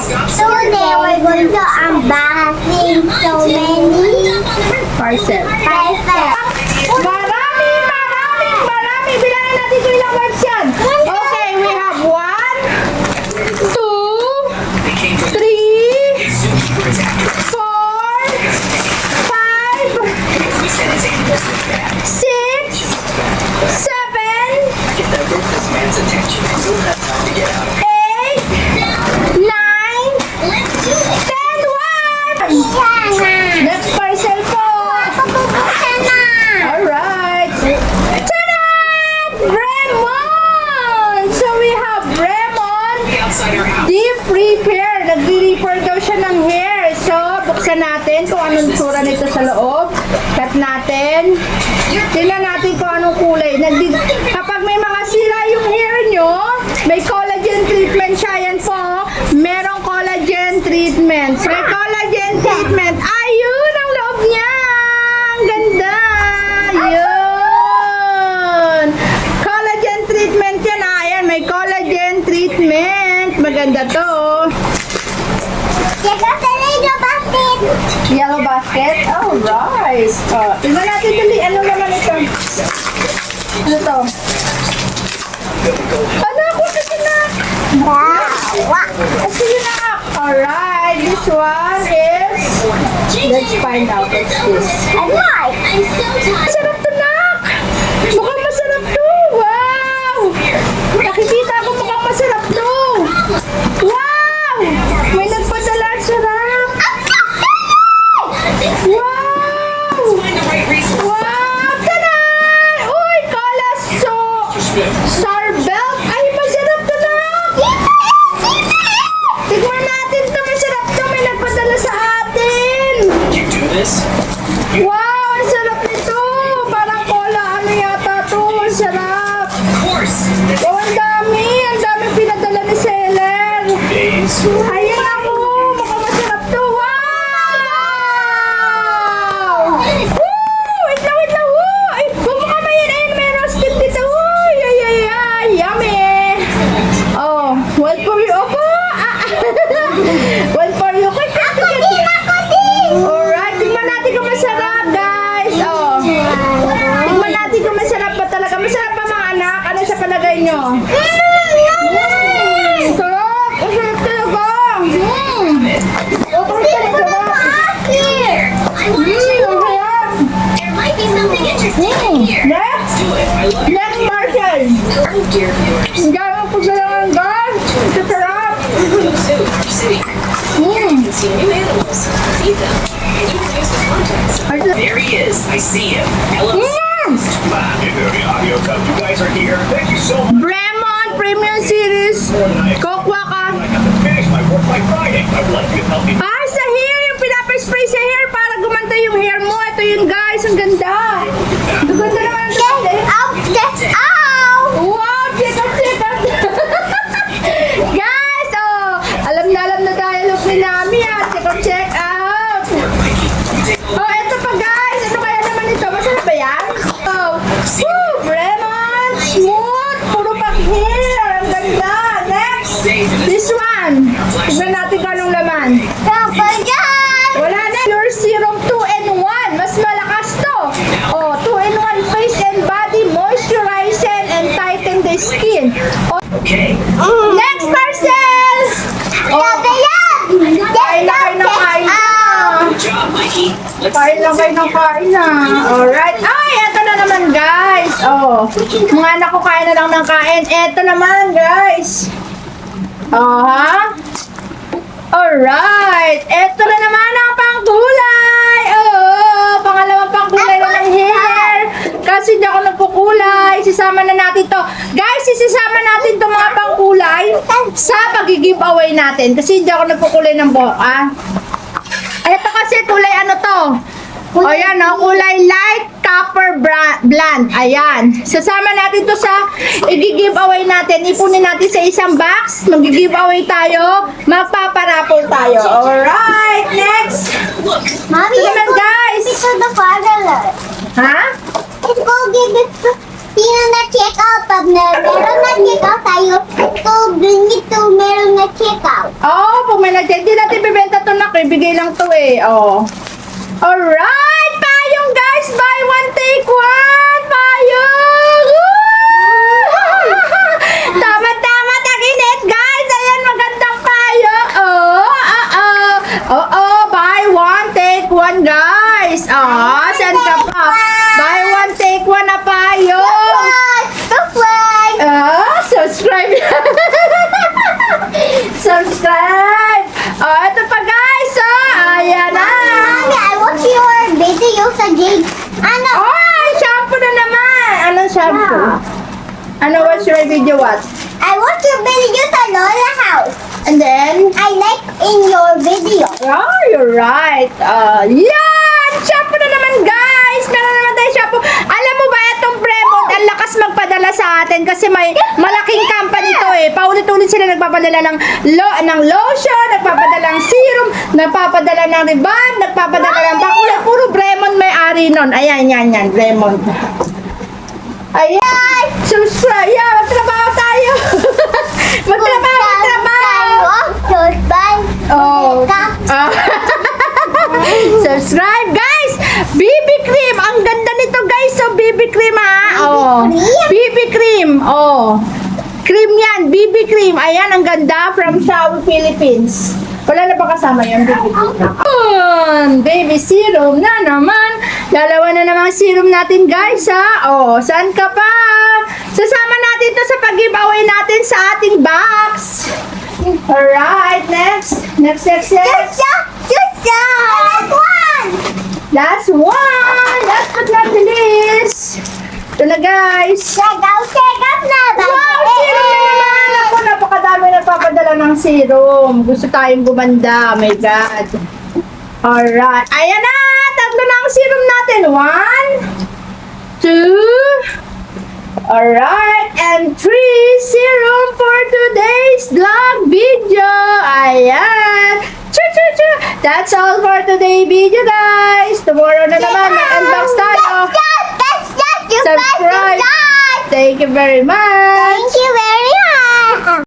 Today we're going to unboxing so many Parcel. parcels. Marami. Bilangin natin kung ilang words yan. Okay, we have 1, 2, 3, 4, 5, 6, 7, 8, 9, 10 words! Next parcel po. Alright. Tada! Bremon! So we have Bremon Deep Repair. Nagre-repair daw siya ng hair. So, buksan natin kung anong tsura nito sa loob. Cut natin. Tingnan natin kung anong kulay. Kapag may mga sira yung hair nyo, may collagen treatment siya. Yan po. Merong collagen treatment. So, may collagen treatment. Ayun ang loob niya. Ang ganda. Yun. Collagen treatment yan. Ayan, may collagen treatment. Maganda to. Yellow basket? Alright. Tingnan natin dali. Ano naman ito? Ano to? Ano ako kasi na? Kasi yun na. Alright. This one is... Let's find out what's this. Masarap to, nak! Mukhang masarap to! Wow! Nakikita ko mukhang masarap to! Wow! May nagpadala. Sarap! Wow! Wow! Tanan! Uy! Kalaso! Sarbelt! Ay, masarap to, nak! Tignan natin to. Masarap to. May nagpadala sa atin! Wow! Ang sarap nito! Parang cola. Ano yata to? Ang sarap! Oh, ang dami! Ang dami pinadala ni Seller! Ayan ako! Mukhang masarap to! Wow! Woo! Wait lang! Woo! Ay, bumukha ba yan? Ayun, may roasted dito! Uy! Ay! Yummy! Oh, one for you. Opo! One for you. Alright, tingnan natin kung masarap, guys. Oh. Tingnan natin kung masarap ba talaga. Masarap ba, mga anak? Ano sa palagay nyo? Sarap! Masarap talaga! Okay, sarap! Next Marshall! Ang gano'n po sa lang, guys! Ito sarap! There he is. I see him. Hello. You guys are here. Thank you so much. Bremon Premium Series Kokwa ka! I have to finish my work by Friday. I would like you to help me. Ah, sa hair! Yung pinapaspray sa hair para gumanda yung hair mo. Ito yun, guys. Ang ganda. Ang ganda naman ang ganda. Wow! Check out! Guys, oh! Alam na tayo look ni Nami, ah. Check out! Oh, eto pa, guys. Ano kaya naman ito? Masarap ba yan? Oh! Woo! Bremon! Smooth! Puro pang hair! Ang ganda! Next! This one! Tignan natin kung anong laman. Wala na. Your Serum 2-in-1. Mas malakas to. Oh, 2-in-1 face and body moisturizing and tighten the skin. Oh, Okay. next parcel! Oh, kain na kayo ng kain na. Good job, Mikey. Let's Kain lang kayo ng kain na. Alright. Ay, eto na naman, guys. Oh, mga anak ko kain na lang ng kain. Eto naman, guys. Oh, ha? Alright. Eto na naman ang pangkulay. Oh, pangalawang pangkulay na ng hair. Kasi hindi ako nagkukulay. Sisama na natin to. Guys, isasama natin to mga pangkulay sa pag-giveaway natin. Kasi hindi ako nagkukulay ng buhok, ah. Ito kasi kulay ano to? O yan, no? Kulay light copper blonde. Ayan. Sasama natin to sa i-giveaway natin. Ipunin natin sa isang box. Mag-giveaway tayo. Magpaparapol tayo. Alright. Next. Mommy, Ito naman, guys. It's for the father. Ha? Let's go give it to Sino na-check out? Pag meron na-check out tayo, to bring it to meron na-check out. Oh, pag may bibigay lang to eh. Oh. Alright, payong guys. Buy one, take one. Payong. Woo! Tama-tama, taginit guys. Ayan, magandang payong. Buy one, take one guys. Saan ka pa? Buy one, take one na payong. Subscribe. Subscribe. Ito pa guys. Ayan na. Mommy, I watch your video sa Jade. Ano? Ay, shampoo na naman. Anong shampoo? Ano, what's your video what? I watch your video sa Lola house. And then, I like in your video. oh, you're right. Yan! Shampoo na naman guys. Meron naman tayo shampoo. Alam mo ba itong Bremont, ang lakas magpadala sa atin kasi may malaking company to eh. Paulit-ulit sila nagpapadala ng lotion, nagpapadala ng serum, nagpapadala ng riband, nagpapadala ng pakulay. Puro Bremont may ari nun. Ayan, yan, Bremont. Ayan! Subscribe! Yeah, magtrabaho tayo! magtrabaho! Oh. Subscribe guys! BB cream! Ang ganda nito guys! So BB cream ha! BB cream! Cream yan! BB cream! Ayan, ang ganda from Shaw Philippines. Wala na ba kasama yung BB cream? Baby serum na naman! Dalawa na namang serum natin guys ha! Saan ka pa? Sasama natin to sa pag-giveaway natin sa ating box! Alright, next. Last one! Last but not the least. Ito na guys. Check out na. Wow! Serum na naman! Ako, napakadami nagpapadala ng serum. Gusto tayong gumanda. Oh my God. Alright. Ayan na! Tatlo na ang serum natin. 1, 2, alright, and 3 serum for today's vlog video. Ayan. That's all for today video guys. Tomorrow na naman mag-unbox tayo. Subscribe. Thank you very much. Thank you very much.